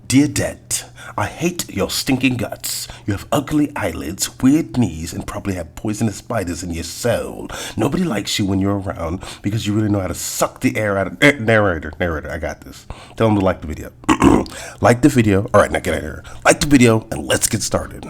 Dear debt, I hate your stinking guts. You have ugly eyelids, weird knees, and probably have poisonous spiders in your soul. Nobody likes you when you're around because you really know how to suck the air out of... Narrator, I got this. Tell them to like the video. Like the video. All right, now get out of here. Like the video, and let's get started.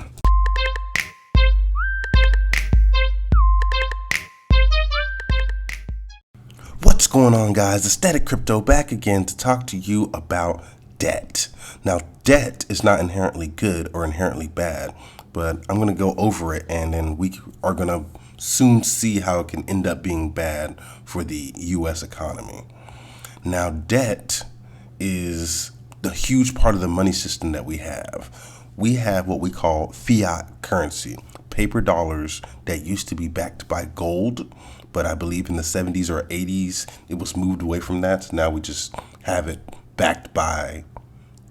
What's going on, guys? Aesthetic Crypto back again to talk to you about debt. Now, debt is not inherently good or inherently bad, but I'm going to go over it, and then we are going to soon see how it can end up being bad for the U.S. economy. Now, debt is the huge part of the money system that we have. We have what we call fiat currency, paper dollars that used to be backed by gold, but I believe in the 70s or 80s, it was moved away from that. So now we just have it backed by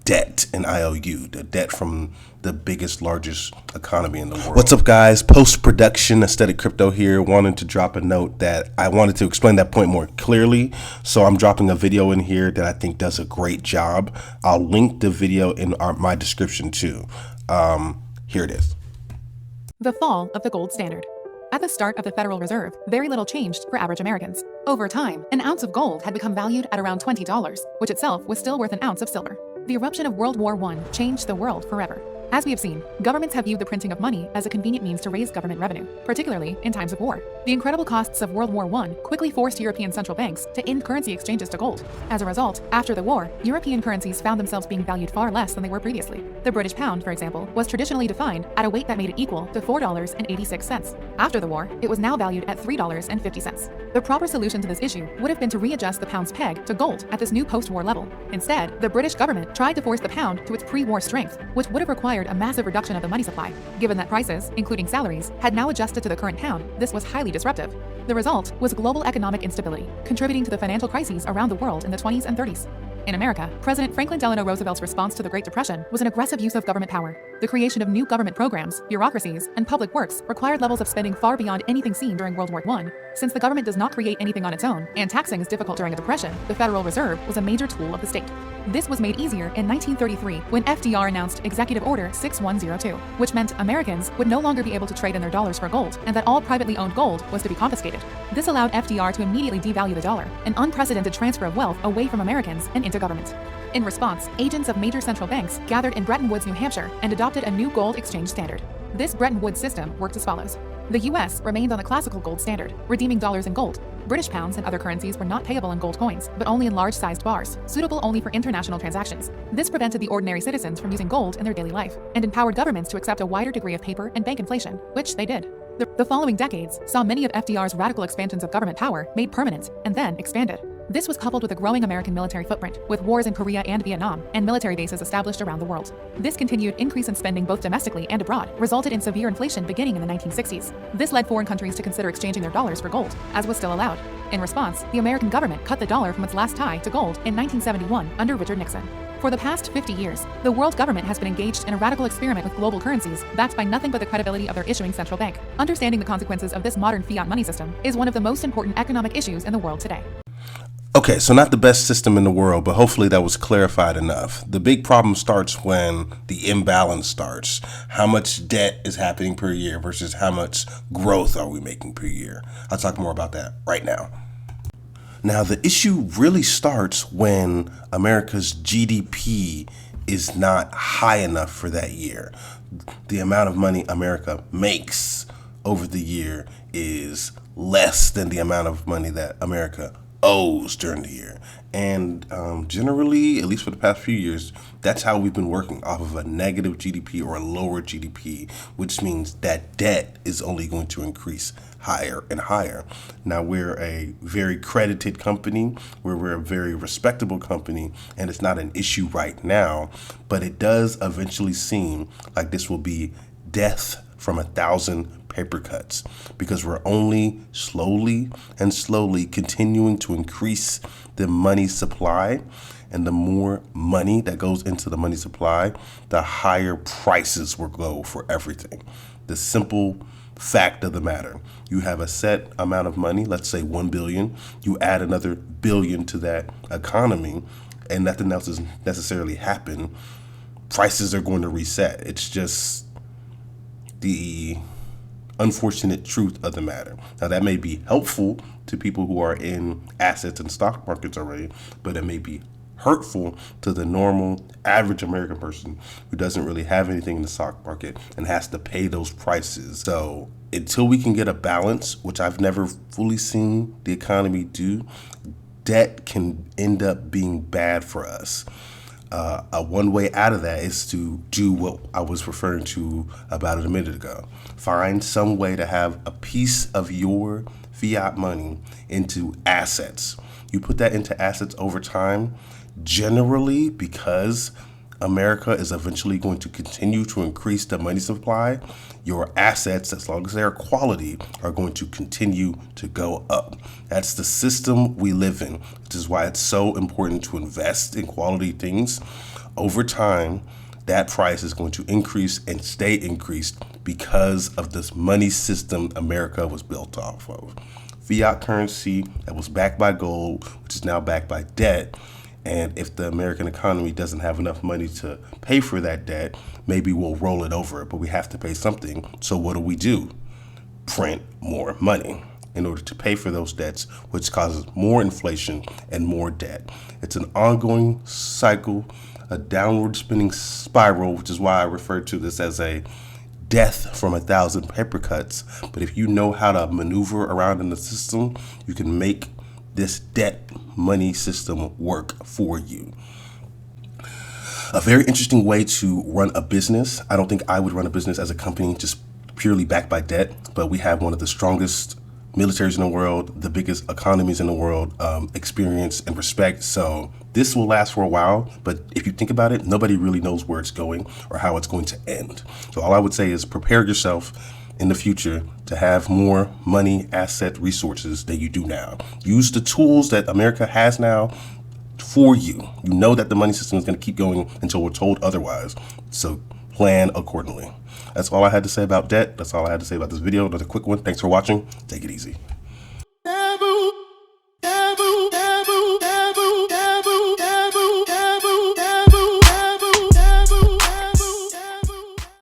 debt and IOU, the debt from the biggest, largest economy in the world. What's up, guys? Post-production Aesthetic Crypto here, wanted to drop a note that I wanted to explain that point more clearly. So I'm dropping a video in here that I think does a great job. I'll link the video in my description too. Here it is. The fall of the gold standard. At the start of the Federal Reserve, very little changed for average Americans. Over time, an ounce of gold had become valued at around $20, which itself was still worth an ounce of silver. The eruption of World War I changed the world forever. As we have seen, governments have viewed the printing of money as a convenient means to raise government revenue, particularly in times of war. The incredible costs of World War I quickly forced European central banks to end currency exchanges to gold. As a result, after the war, European currencies found themselves being valued far less than they were previously. The British pound, for example, was traditionally defined at a weight that made it equal to $4.86. After the war, it was now valued at $3.50. The proper solution to this issue would have been to readjust the pound's peg to gold at this new post-war level. Instead, the British government tried to force the pound to its pre-war strength, which would have required a massive reduction of the money supply. Given that prices, including salaries, had now adjusted to the current pound, this was highly disruptive. The result was global economic instability, contributing to the financial crises around the world in the 20s and 30s. In America, President Franklin Delano Roosevelt's response to the Great Depression was an aggressive use of government power. The creation of new government programs, bureaucracies, and public works required levels of spending far beyond anything seen during World War I. Since the government does not create anything on its own, and taxing is difficult during a depression, the Federal Reserve was a major tool of the state. This was made easier in 1933 when FDR announced Executive Order 6102, which meant Americans would no longer be able to trade in their dollars for gold, and that all privately owned gold was to be confiscated. This allowed FDR to immediately devalue the dollar, an unprecedented transfer of wealth away from Americans and into government. In response, agents of major central banks gathered in Bretton Woods, New Hampshire, and adopted a new gold exchange standard. This Bretton Woods system worked as follows. The U.S. remained on the classical gold standard, redeeming dollars in gold. British pounds and other currencies were not payable in gold coins, but only in large-sized bars, suitable only for international transactions. This prevented the ordinary citizens from using gold in their daily life, and empowered governments to accept a wider degree of paper and bank inflation, which they did. The following decades saw many of FDR's radical expansions of government power made permanent, and then expanded. This was coupled with a growing American military footprint, with wars in Korea and Vietnam, and military bases established around the world. This continued increase in spending both domestically and abroad resulted in severe inflation beginning in the 1960s. This led foreign countries to consider exchanging their dollars for gold, as was still allowed. In response, the American government cut the dollar from its last tie to gold in 1971 under Richard Nixon. For the past 50 years, the world government has been engaged in a radical experiment with global currencies backed by nothing but the credibility of their issuing central bank. Understanding the consequences of this modern fiat money system is one of the most important economic issues in the world today. Okay, so not the best system in the world, but hopefully that was clarified enough. The big problem starts when the imbalance starts. How much debt is happening per year versus how much growth are we making per year? I'll talk more about that right now. Now, the issue really starts when America's GDP is not high enough for that year. The amount of money America makes over the year is less than the amount of money that America owes during the year. And generally, at least for the past few years, that's how we've been working, off of a negative GDP or a lower GDP, which means that debt is only going to increase higher and higher. Now, we're a very credited company, we're a very respectable company, and it's not an issue right now, but it does eventually seem like this will be death from 1,000 paper cuts, because we're only slowly continuing to increase the money supply, and the more money that goes into the money supply, the higher prices will go for everything. The simple fact of the matter, you have a set amount of money, let's say 1 billion, you add another billion to that economy, and nothing else is necessarily happen. prices are going to reset. It's just the unfortunate truth of the matter. Now, that may be helpful to people who are in assets and stock markets already, but it may be hurtful to the normal average American person who doesn't really have anything in the stock market and has to pay those prices. So until we can get a balance, which I've never fully seen the economy do, debt can end up being bad for us. One way out of that is to do what I was referring to about a minute ago. Find some way to have a piece of your fiat money into assets. You put that into assets over time, generally because America is eventually going to continue to increase the money supply, your assets, as long as they're quality, are going to continue to go up. That's the system we live in, which is why it's so important to invest in quality things. Over time, that price is going to increase and stay increased because of this money system America was built off of. Fiat currency that was backed by gold, which is now backed by debt. And if the American economy doesn't have enough money to pay for that debt, maybe we'll roll it over, but we have to pay something. So what do? Print more money in order to pay for those debts, which causes more inflation and more debt. It's an ongoing cycle, a downward spinning spiral, which is why I refer to this as a death from 1,000 paper cuts. But if you know how to maneuver around in the system, you can make this debt money system work for you. A very interesting way to run a business. I don't think I would run a business as a company just purely backed by debt, but we have one of the strongest militaries in the world, the biggest economies in the world, experience and respect. So this will last for a while, but if you think about it, nobody really knows where it's going or how it's going to end. So all I would say is prepare yourself in the future to have more money, asset, resources than you do now. Use the tools that America has now for you. You know that the money system is going to keep going until we're told otherwise. So plan accordingly. That's all I had to say about debt. That's all I had to say about this video. Another quick one. Thanks for watching. Take it easy.